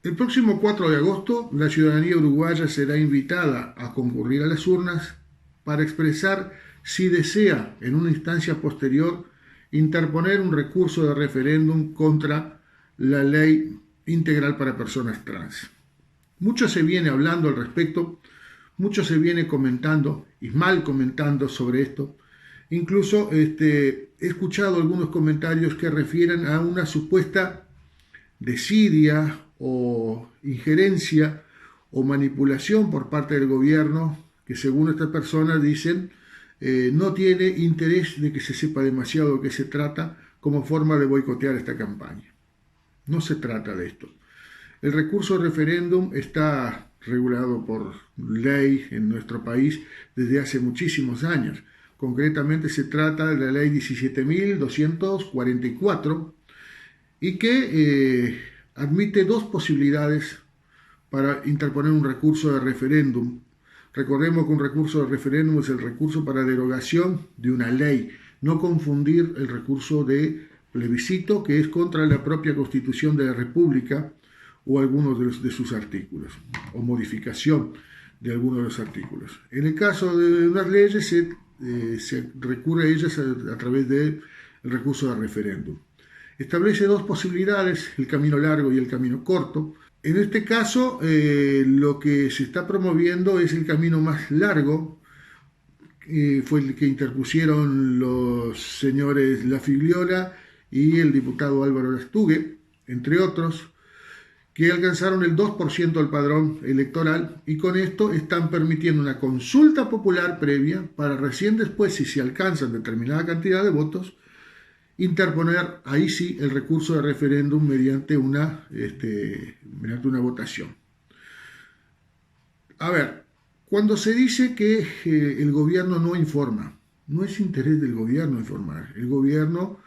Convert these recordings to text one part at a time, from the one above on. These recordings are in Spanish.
El próximo 4 de agosto, la ciudadanía uruguaya será invitada a concurrir a las urnas para expresar si desea, en una instancia posterior, interponer un recurso de referéndum contra la ley integral para personas trans. Mucho se viene hablando al respecto, mucho se viene comentando y mal comentando sobre esto. Incluso he escuchado algunos comentarios que refieren a una supuesta desidia o injerencia o manipulación por parte del gobierno que, según estas personas dicen, no tiene interés de que se sepa demasiado de qué se trata como forma de boicotear esta campaña. No se trata de esto. El recurso de referéndum está regulado por ley en nuestro país desde hace muchísimos años. Concretamente se trata de la ley 17.244 y que admite dos posibilidades para interponer un recurso de referéndum. Recordemos que un recurso de referéndum es el recurso para derogación de una ley, no confundir el recurso de plebiscito, que es contra la propia Constitución de la República o algunos de sus artículos, o modificación de algunos de los artículos. En el caso de unas leyes se recurre a ellas a través del recurso de referéndum. Establece dos posibilidades, el camino largo y el camino corto. En este caso, lo que se está promoviendo es el camino más largo, fue el que interpusieron los señores La Figliola y el diputado Álvaro Lastugue, entre otros, que alcanzaron el 2% del padrón electoral y con esto están permitiendo una consulta popular previa para recién después, si se alcanzan determinada cantidad de votos, interponer ahí sí el recurso de referéndum mediante una votación. A ver, cuando se dice que el gobierno no informa, no es interés del gobierno informar. El gobierno,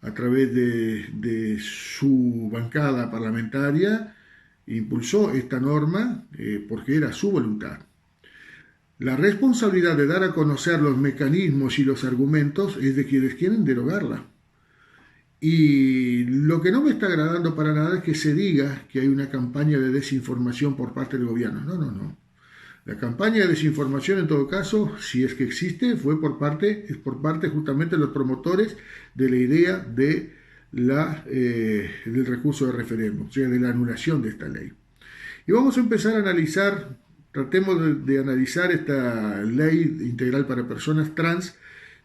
a través de su bancada parlamentaria, impulsó esta norma porque era su voluntad. La responsabilidad de dar a conocer los mecanismos y los argumentos es de quienes quieren derogarla. Y lo que no me está agradando para nada es que se diga que hay una campaña de desinformación por parte del gobierno. No. La campaña de desinformación, en todo caso, si es que existe, es por parte justamente de los promotores de la idea de del recurso de referéndum, o sea, de la anulación de esta ley. Y vamos a empezar a analizar, tratemos de analizar esta ley integral para personas trans,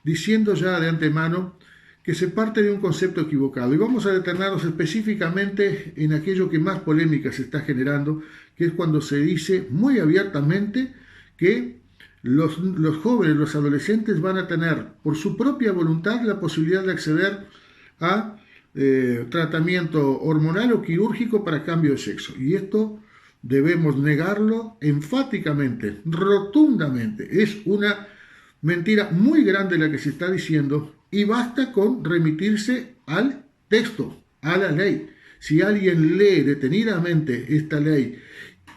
diciendo ya de antemano que se parte de un concepto equivocado. Y vamos a detenernos específicamente en aquello que más polémica se está generando, que es cuando se dice muy abiertamente que los jóvenes, los adolescentes van a tener por su propia voluntad la posibilidad de acceder a tratamiento hormonal o quirúrgico para cambio de sexo. Y esto debemos negarlo enfáticamente, rotundamente. Es una mentira muy grande la que se está diciendo y basta con remitirse al texto, a la ley. Si alguien lee detenidamente esta ley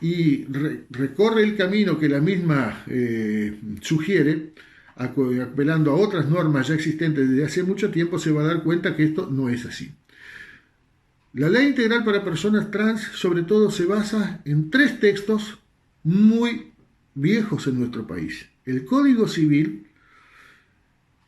y recorre el camino que la misma sugiere, apelando a otras normas ya existentes desde hace mucho tiempo, se va a dar cuenta que esto no es así. La ley integral para personas trans sobre todo se basa en tres textos muy viejos en nuestro país: el Código Civil,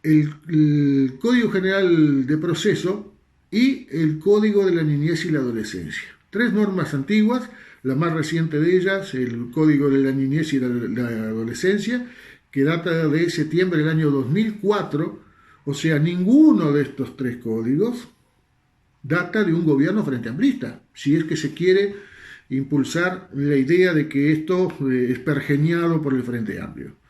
el Código General de Proceso y el Código de la Niñez y la Adolescencia. Tres normas antiguas, la más reciente de ellas, el Código de la Niñez y la Adolescencia, que data de septiembre del año 2004, o sea, ninguno de estos tres códigos data de un gobierno frente amplista, si es que se quiere impulsar la idea de que esto es pergeñado por el Frente Amplio.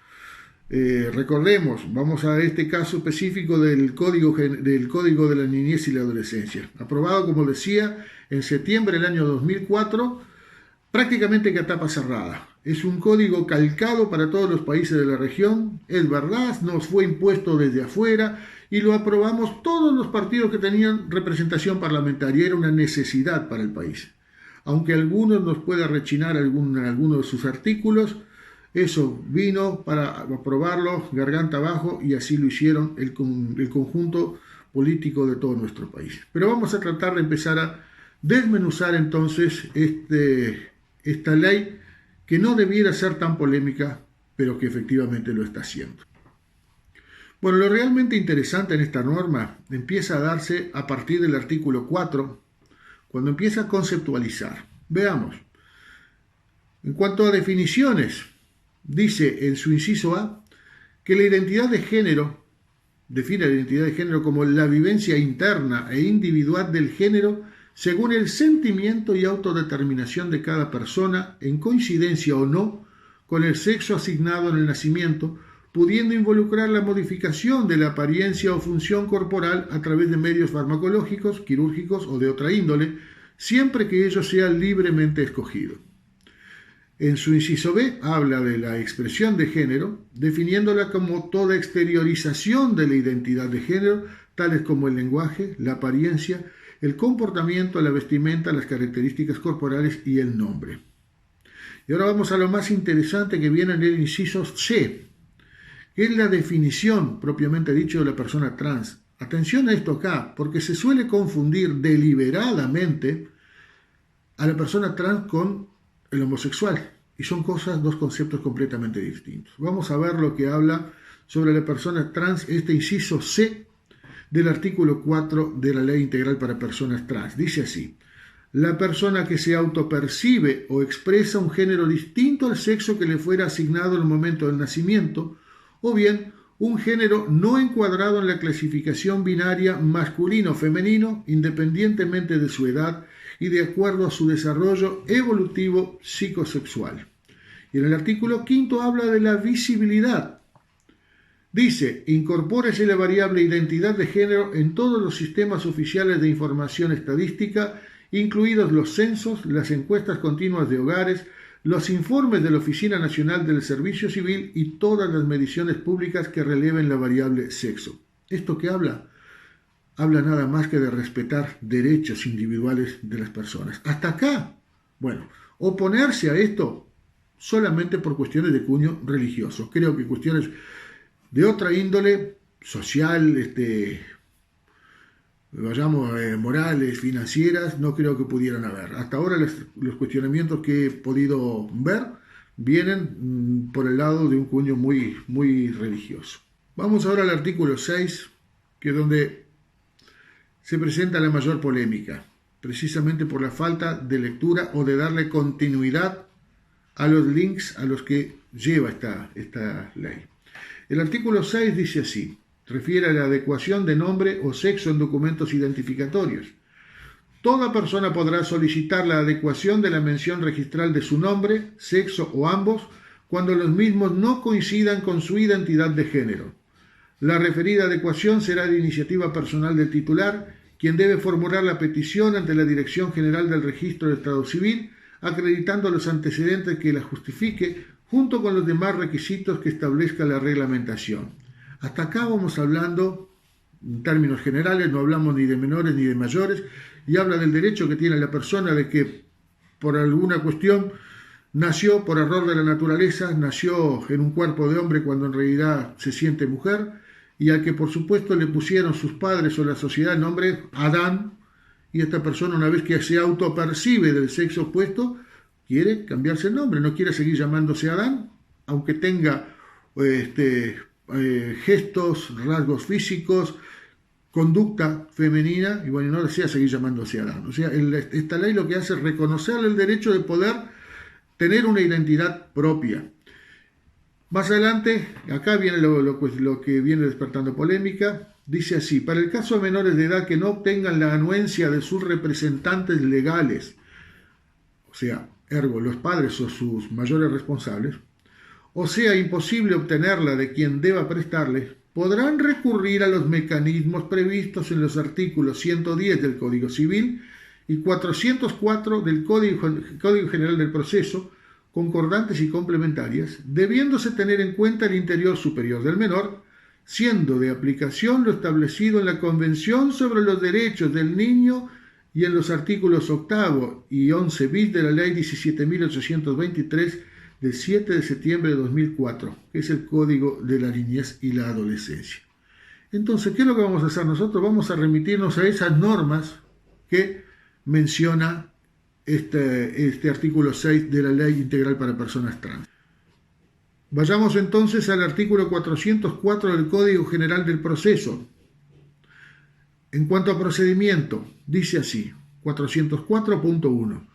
Recordemos, vamos a este caso específico del Código de la Niñez y la Adolescencia, aprobado, como decía, en septiembre del año 2004, prácticamente que a tapa cerrada. Es un código calcado para todos los países de la región, es verdad, nos fue impuesto desde afuera y lo aprobamos todos los partidos que tenían representación parlamentaria, era una necesidad para el país. Aunque a algunos nos pueda rechinar alguno de sus artículos, eso vino para aprobarlo garganta abajo y así lo hicieron el conjunto político de todo nuestro país. Pero vamos a tratar de empezar a desmenuzar entonces esta ley que no debiera ser tan polémica, pero que efectivamente lo está haciendo. Bueno, lo realmente interesante en esta norma empieza a darse a partir del artículo 4, cuando empieza a conceptualizar. Veamos. En cuanto a definiciones, dice en su inciso A que la identidad de género, define la identidad de género como la vivencia interna e individual del género según el sentimiento y autodeterminación de cada persona, en coincidencia o no con el sexo asignado en el nacimiento, pudiendo involucrar la modificación de la apariencia o función corporal a través de medios farmacológicos, quirúrgicos o de otra índole, siempre que ello sea libremente escogido. En su inciso B habla de la expresión de género, definiéndola como toda exteriorización de la identidad de género, tales como el lenguaje, la apariencia, el comportamiento, la vestimenta, las características corporales y el nombre. Y ahora vamos a lo más interesante que viene en el inciso C, que es la definición propiamente dicho de la persona trans. Atención a esto acá, porque se suele confundir deliberadamente a la persona trans con el homosexual, y son dos conceptos completamente distintos. Vamos a ver lo que habla sobre la persona trans, este inciso C del artículo 4 de la Ley Integral para Personas Trans. Dice así: la persona que se autopercibe o expresa un género distinto al sexo que le fuera asignado en el momento del nacimiento, o bien un género no encuadrado en la clasificación binaria masculino-femenino, independientemente de su edad y de acuerdo a su desarrollo evolutivo psicosexual. Y en el artículo 5 habla de la visibilidad. Dice: incorpórese la variable identidad de género en todos los sistemas oficiales de información estadística, incluidos los censos, las encuestas continuas de hogares, los informes de la Oficina Nacional del Servicio Civil y todas las mediciones públicas que releven la variable sexo. ¿Esto qué habla? Habla nada más que de respetar derechos individuales de las personas. Hasta acá, bueno, oponerse a esto solamente por cuestiones de cuño religioso. Creo que cuestiones de otra índole, social, morales, financieras, no creo que pudieran haber. Hasta ahora los cuestionamientos que he podido ver vienen por el lado de un cuño muy, muy religioso. Vamos ahora al artículo 6, que es donde se presenta la mayor polémica, precisamente por la falta de lectura o de darle continuidad a los links a los que lleva esta ley. El artículo 6 dice así: refiere a la adecuación de nombre o sexo en documentos identificatorios. Toda persona podrá solicitar la adecuación de la mención registral de su nombre, sexo o ambos cuando los mismos no coincidan con su identidad de género. La referida adecuación será de iniciativa personal del titular, quien debe formular la petición ante la Dirección General del Registro del Estado Civil, acreditando los antecedentes que la justifique, junto con los demás requisitos que establezca la reglamentación. Hasta acá vamos hablando en términos generales, no hablamos ni de menores ni de mayores, y habla del derecho que tiene la persona de que por alguna cuestión nació por error de la naturaleza, nació en un cuerpo de hombre cuando en realidad se siente mujer, y al que por supuesto le pusieron sus padres o la sociedad el nombre Adán, y esta persona, una vez que se autopercibe del sexo opuesto, quiere cambiarse el nombre, no quiere seguir llamándose Adán, aunque tenga gestos, rasgos físicos, conducta femenina, y bueno, no desea seguir llamándose Adán. O sea, esta ley lo que hace es reconocerle el derecho de poder tener una identidad propia. Más adelante, acá viene lo que viene despertando polémica. Dice así: para el caso de menores de edad que no obtengan la anuencia de sus representantes legales, o sea, ergo los padres o sus mayores responsables, o sea imposible obtenerla de quien deba prestarle, podrán recurrir a los mecanismos previstos en los artículos 110 del Código Civil y 404 del Código General del Proceso, concordantes y complementarias, debiéndose tener en cuenta el interés superior del menor, siendo de aplicación lo establecido en la Convención sobre los Derechos del Niño y en los artículos 8 y 11 bis de la Ley 17.823 del 7 de septiembre de 2004, que es el Código de la Niñez y la Adolescencia. Entonces, ¿qué es lo que vamos a hacer nosotros? Vamos a remitirnos a esas normas que menciona este artículo 6 de la Ley Integral para Personas Trans. Vayamos entonces al artículo 404 del Código General del Proceso. En cuanto a procedimiento, dice así, 404.1.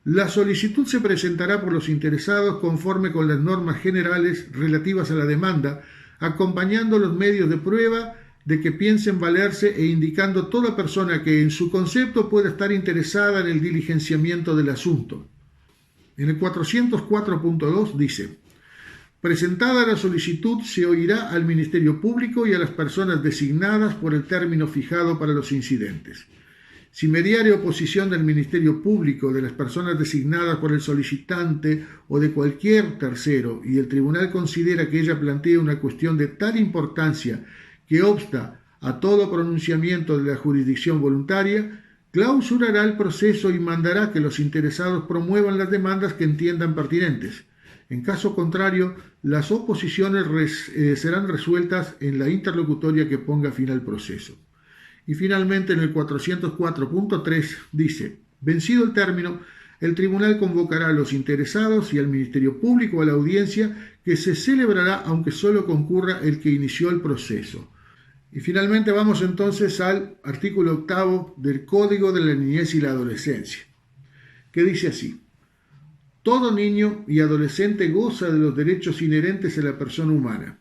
La solicitud se presentará por los interesados conforme con las normas generales relativas a la demanda, acompañando los medios de prueba de que piensen valerse e indicando toda persona que en su concepto pueda estar interesada en el diligenciamiento del asunto. En el 404.2 dice: presentada la solicitud, se oirá al Ministerio Público y a las personas designadas por el término fijado para los incidentes. Si mediare oposición del Ministerio Público, de las personas designadas por el solicitante o de cualquier tercero, y el tribunal considera que ella plantea una cuestión de tal importancia que obsta a todo pronunciamiento de la jurisdicción voluntaria, clausurará el proceso y mandará que los interesados promuevan las demandas que entiendan pertinentes. En caso contrario, las oposiciones serán resueltas en la interlocutoria que ponga fin al proceso. Y finalmente, en el 404.3 dice: vencido el término, el tribunal convocará a los interesados y al Ministerio Público a la audiencia, que se celebrará aunque solo concurra el que inició el proceso. Y finalmente vamos entonces al artículo 8 del Código de la Niñez y la Adolescencia, que dice así: todo niño y adolescente goza de los derechos inherentes a la persona humana.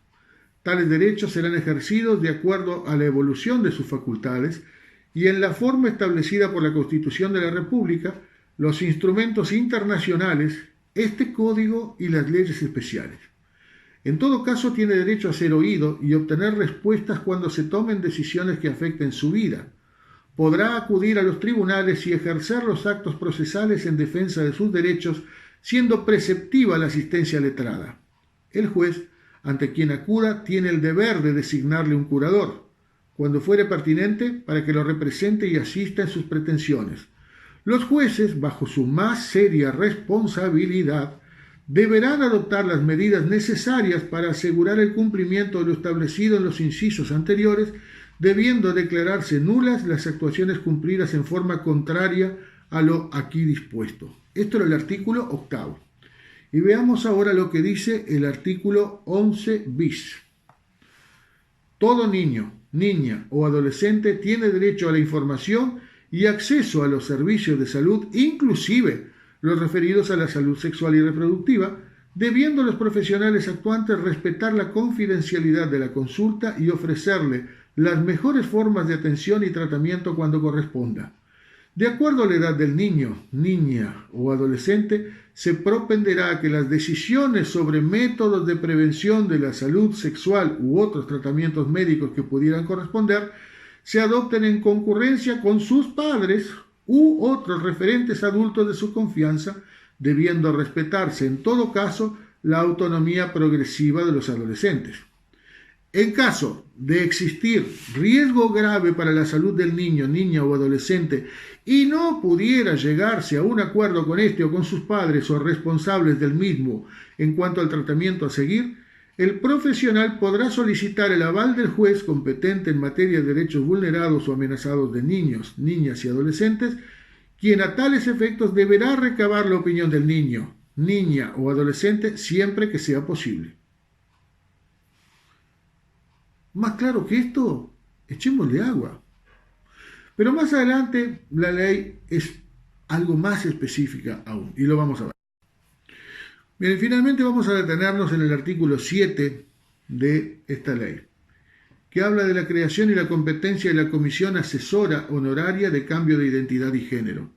Tales derechos serán ejercidos de acuerdo a la evolución de sus facultades y en la forma establecida por la Constitución de la República, los instrumentos internacionales, este código y las leyes especiales. En todo caso, tiene derecho a ser oído y obtener respuestas cuando se tomen decisiones que afecten su vida. Podrá acudir a los tribunales y ejercer los actos procesales en defensa de sus derechos, siendo preceptiva la asistencia letrada. El juez, ante quien acuda, tiene el deber de designarle un curador, cuando fuere pertinente, para que lo represente y asista en sus pretensiones. Los jueces, bajo su más seria responsabilidad, deberán adoptar las medidas necesarias para asegurar el cumplimiento de lo establecido en los incisos anteriores, debiendo declararse nulas las actuaciones cumplidas en forma contraria a lo aquí dispuesto. Esto era el artículo 8. Y veamos ahora lo que dice el artículo 11 bis. Todo niño, niña o adolescente tiene derecho a la información y acceso a los servicios de salud, inclusive los referidos a la salud sexual y reproductiva, debiendo los profesionales actuantes respetar la confidencialidad de la consulta y ofrecerle las mejores formas de atención y tratamiento cuando corresponda. De acuerdo a la edad del niño, niña o adolescente, se propenderá a que las decisiones sobre métodos de prevención de la salud sexual u otros tratamientos médicos que pudieran corresponder se adopten en concurrencia con sus padres u otros referentes adultos de su confianza, debiendo respetarse en todo caso la autonomía progresiva de los adolescentes. En caso de existir riesgo grave para la salud del niño, niña o adolescente y no pudiera llegarse a un acuerdo con este o con sus padres o responsables del mismo en cuanto al tratamiento a seguir, el profesional podrá solicitar el aval del juez competente en materia de derechos vulnerados o amenazados de niños, niñas y adolescentes, quien a tales efectos deberá recabar la opinión del niño, niña o adolescente siempre que sea posible. Más claro que esto, echémosle agua. Pero más adelante la ley es algo más específica aún, y lo vamos a ver. Bien, finalmente vamos a detenernos en el artículo 7 de esta ley, que habla de la creación y la competencia de la Comisión Asesora Honoraria de Cambio de Identidad y Género.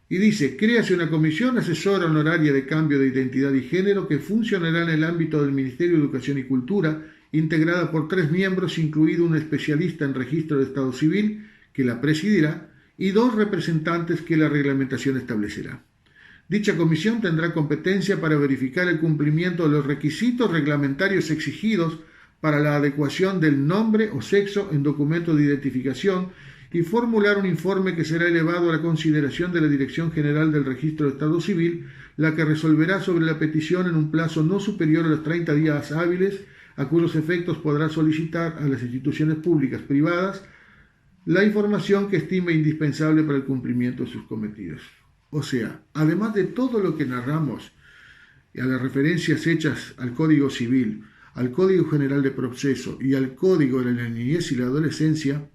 Y dice: créase una Comisión Asesora Honoraria de Cambio de Identidad y Género que funcionará en el ámbito del Ministerio de Educación y Cultura, integrada por 3 miembros, incluido un especialista en registro de Estado Civil, que la presidirá, y 2 representantes que la reglamentación establecerá. Dicha comisión tendrá competencia para verificar el cumplimiento de los requisitos reglamentarios exigidos para la adecuación del nombre o sexo en documentos de identificación y formular un informe que será elevado a la consideración de la Dirección General del Registro de Estado Civil, la que resolverá sobre la petición en un plazo no superior a los 30 días hábiles, a cuyos efectos podrá solicitar a las instituciones públicas, privadas, la información que estime indispensable para el cumplimiento de sus cometidos. O sea, además de todo lo que narramos y a las referencias hechas al Código Civil, al Código General de Proceso y al Código de la Niñez y la Adolescencia,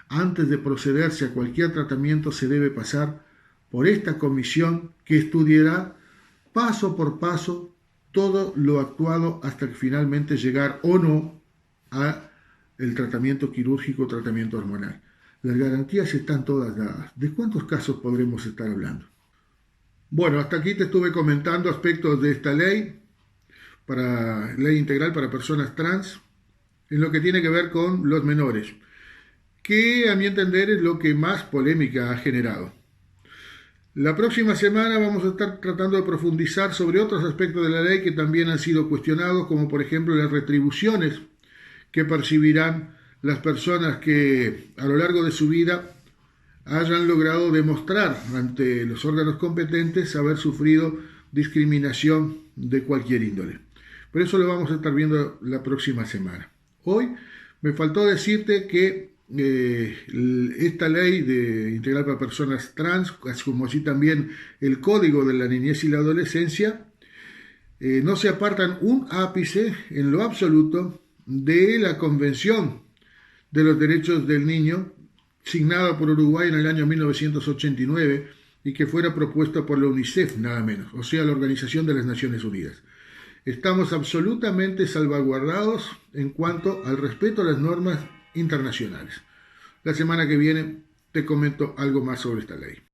antes de procederse a cualquier tratamiento se debe pasar por esta comisión que estudiará paso por paso todo lo actuado hasta que finalmente llegar o no a el tratamiento quirúrgico o tratamiento hormonal. Las garantías están todas dadas. ¿De cuántos casos podremos estar hablando? Bueno, hasta aquí te estuve comentando aspectos de esta ley integral para personas trans, en lo que tiene que ver con los menores, que a mi entender es lo que más polémica ha generado. La próxima semana vamos a estar tratando de profundizar sobre otros aspectos de la ley que también han sido cuestionados, como por ejemplo las retribuciones que percibirán las personas que a lo largo de su vida hayan logrado demostrar ante los órganos competentes haber sufrido discriminación de cualquier índole. Pero eso lo vamos a estar viendo la próxima semana. Hoy me faltó decirte que esta ley integral para personas trans, como así también el Código de la Niñez y la Adolescencia, no se apartan un ápice en lo absoluto de la Convención de los Derechos del Niño, signada por Uruguay en el año 1989 y que fuera propuesta por la UNICEF, nada menos, o sea, la Organización de las Naciones Unidas. Estamos absolutamente salvaguardados en cuanto al respeto a las normas internacionales. La semana que viene te comento algo más sobre esta ley.